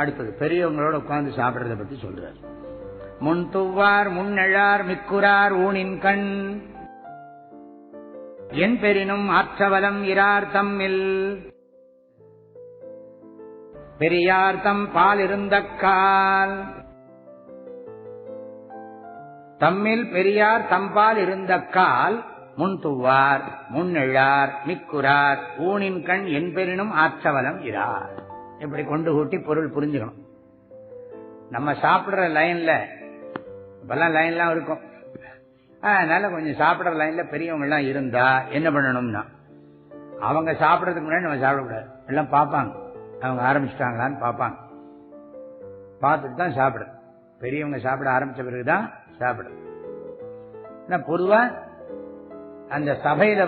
அடுத்தது பெரியவங்களோட உட்கார்ந்து சாப்பிடுறத பத்தி சொல்றார். முன் துவார் முன்னெழார் மிக்குரார் ஊனின் கண் என் பெரினும் ஆற்றவலம் இரார் தம்மில் பெரியார் தம் பால் இருந்த கால் தம்மில் பெரியார் தம்பால் இருந்த கால் முன் துவார் முன்னெழார் மிக்குரார் ஊனின் கண் என் பெரினும் ஆற்றவலம் இரார். இப்படி கொண்டு கூட்டி பொருள் புரிஞ்சுக்கணும். நம்ம சாப்பிடுற லைன்ல இப்பெல்லாம் லைன்லாம் இருக்கும். அதனால கொஞ்சம் சாப்பிடுற லைன்ல பெரியவங்க எல்லாம் இருந்தா என்ன பண்ணணும்னா, அவங்க சாப்பிடறதுக்கு முன்னாடி நம்ம சாப்பிடக்கூடாது. எல்லாம் பார்ப்பாங்க, அவங்க ஆரம்பிச்சிட்டாங்களான்னு பார்ப்பாங்க. பார்த்துட்டு தான் சாப்பிடு. பெரியவங்க சாப்பிட ஆரம்பிச்ச பிறகுதான் சாப்பிடு. பொதுவா அந்த சபையில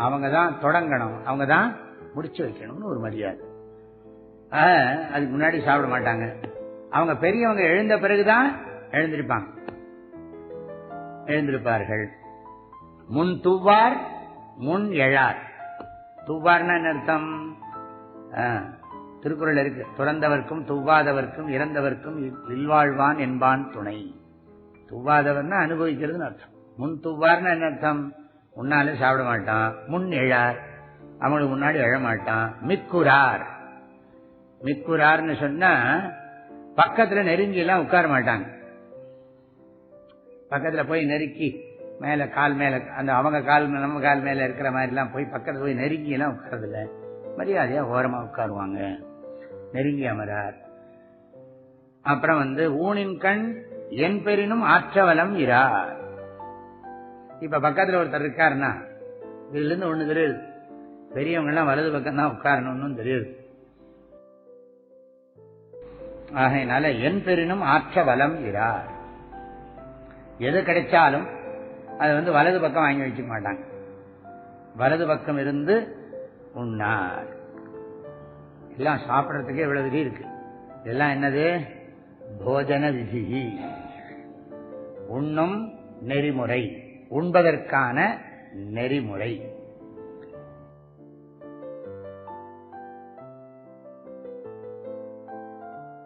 அவங்க தான் தொடங்கணும், அவங்க தான் முடிச்சு வைக்கணும்னு ஒரு மரியாதை. அதுக்கு முன்னாடி சாப்பிட மாட்டாங்க. அவங்க பெரியவங்க எழுந்த பிறகுதான் எழுந்திருப்பார்கள். முன் துவார் முன் எழார். துவார்னா என்ன அர்த்தம்? திருக்குறள் இருக்கு, துறந்தவர்க்கும் துவாதவர்க்கும் இறந்தவர்க்கும் இல்வாழ்வான் என்பான் துணை. துவாதவர்னா அனுபவிக்கிறதுன்னு அர்த்தம். முன் துவார்னா என்ன அர்த்தம்? முன்னாலே சாப்பிட மாட்டான். முன் எழார், அவங்களுக்கு முன்னாடி எழமாட்டான். மிக்குரார், மிக்குரார்னு சொன்னா பக்கத்துல நெருங்கி எல்லாம் உட்கார மாட்டாங்க. பக்கத்துல போய் நெருக்கி மேல கால் மேல அந்த அவங்க கால் நம்ம கால் மேல இருக்கிற மாதிரி எல்லாம் போய் பக்கத்துல போய் நெருங்கி எல்லாம் உட்கார்றதில்ல. மரியாதையா ஓரமா உட்காருவாங்க, நெருங்கி அமரார். அப்புறம் ஊனின் கண் என் பெரினும் ஆற்றவலம் இரார். இப்ப பக்கத்துல ஒருத்தர் இருக்காருன்னா இதுல இருந்து ஒண்ணு தெரியுது, பெரியவங்க எல்லாம் வலது பக்கம் தான் உட்காரணும்னு தெரியுது. ஆகையினால என் பெரினும் ஆற்றவலம் இரார். எது கிடைச்சாலும் அது வலது பக்கம் வாங்கி வச்சுக்க மாட்டாங்க. வலது பக்கம் இருந்து உண்ணார். எல்லாம் சாப்பிடறதுக்கே இவ்வளவு விதி இருக்கு. இதெல்லாம் என்னது? போஜன விதி, உண்ணும் நெறிமுறை, உண்பதற்கான நெறிமுறை.